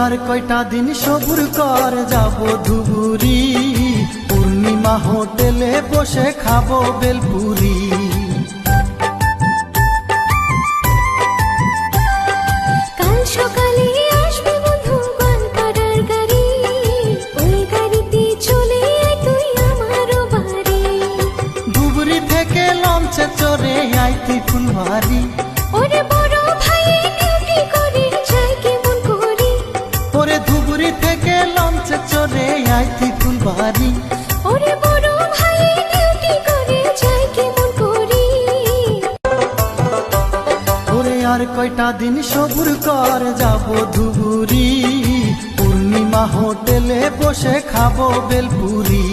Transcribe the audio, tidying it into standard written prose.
আর কয়টা দিন সবুর কর যাব ধুবুরি, পূর্ণিমা হোটেলে বসে খাবো বেলপুরি। কাল সকালে আসবে বন্ধু বানপাড়ার গাড়ি, ওই গাড়িতে চলে আয় তুই আমারও বাড়ি। ধুবুরি থেকে লঞ্চে চড়ে আইতি ফুলবাড়ি, ওরে বড় ভাই ডিউটি করে যাই কেমন করি। ওরে ধুবুরি থেকে লঞ্চে চড়ে আইতি ফুলবাড়ি, ওরে বড় ভাই ডিউটি করে যাই কেমন করি। ওরে আর কয়টা দিন সবুর কর যাব ধুবুরি, পূর্ণিমা হোটেলে বসে খাবো বেলপুরি।